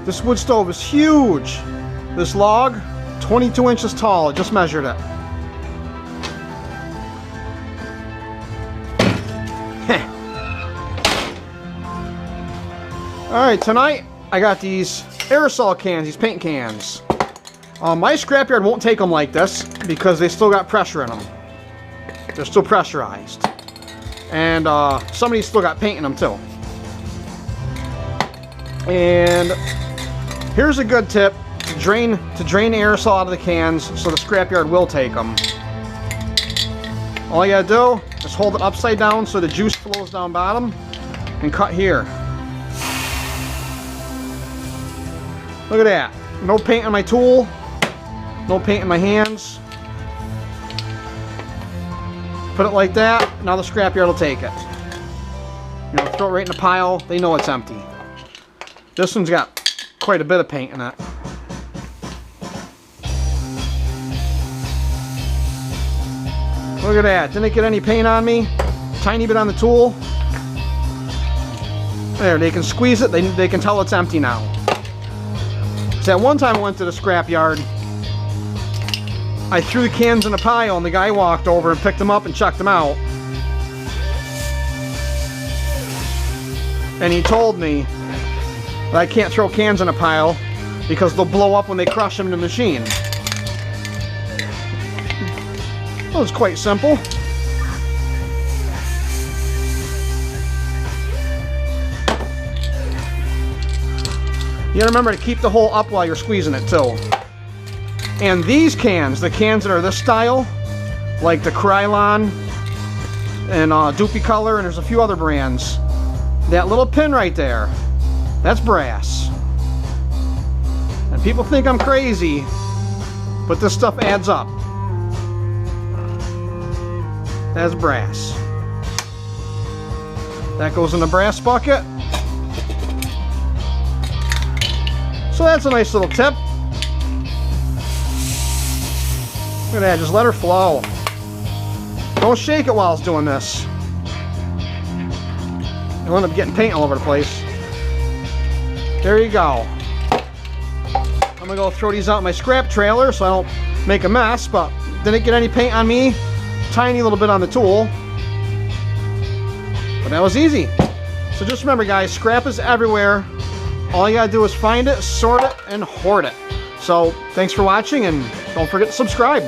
This wood stove is huge. This log, 22 inches tall. I just measured it. Alright, tonight I got these aerosol cans, these paint cans. My scrapyard won't take them like this because they still got pressure in them. They're still pressurized. And some of these still got paint in them too. And here's a good tip to drain aerosol out of the cans so the scrapyard will take them. All you gotta do is hold it upside down so the juice flows down bottom and cut here. Look at that. No paint on my tool. No paint in my hands. Put it like that. Now the scrapyard will take it. You know, throw it right in the pile. They know it's empty. This one's got quite a bit of paint in it. Look at that. Didn't it get any paint on me? Tiny bit on the tool. There, they can squeeze it. They can tell it's empty now. So at one time I went to the scrapyard. I threw the cans in a pile and the guy walked over and picked them up and chucked them out. And he told me that I can't throw cans in a pile because they'll blow up when they crush them in the machine. Well, it's quite simple. You gotta remember to keep the hole up while you're squeezing it too. And these cans, the cans that are this style, like the Krylon and Doopy Color, and there's a few other brands, that little pin right there, that's brass. And people think I'm crazy, but this stuff adds up. That's brass. That goes in the brass bucket. So that's a nice little tip. Look at that, just let her flow. Don't shake it while it's doing this. You'll end up getting paint all over the place. There you go. I'm gonna go throw these out in my scrap trailer so I don't make a mess, but didn't get any paint on me. Tiny little bit on the tool. But that was easy. So just remember guys, scrap is everywhere. All you gotta do is find it, sort it, and hoard it. So thanks for watching, and don't forget to subscribe.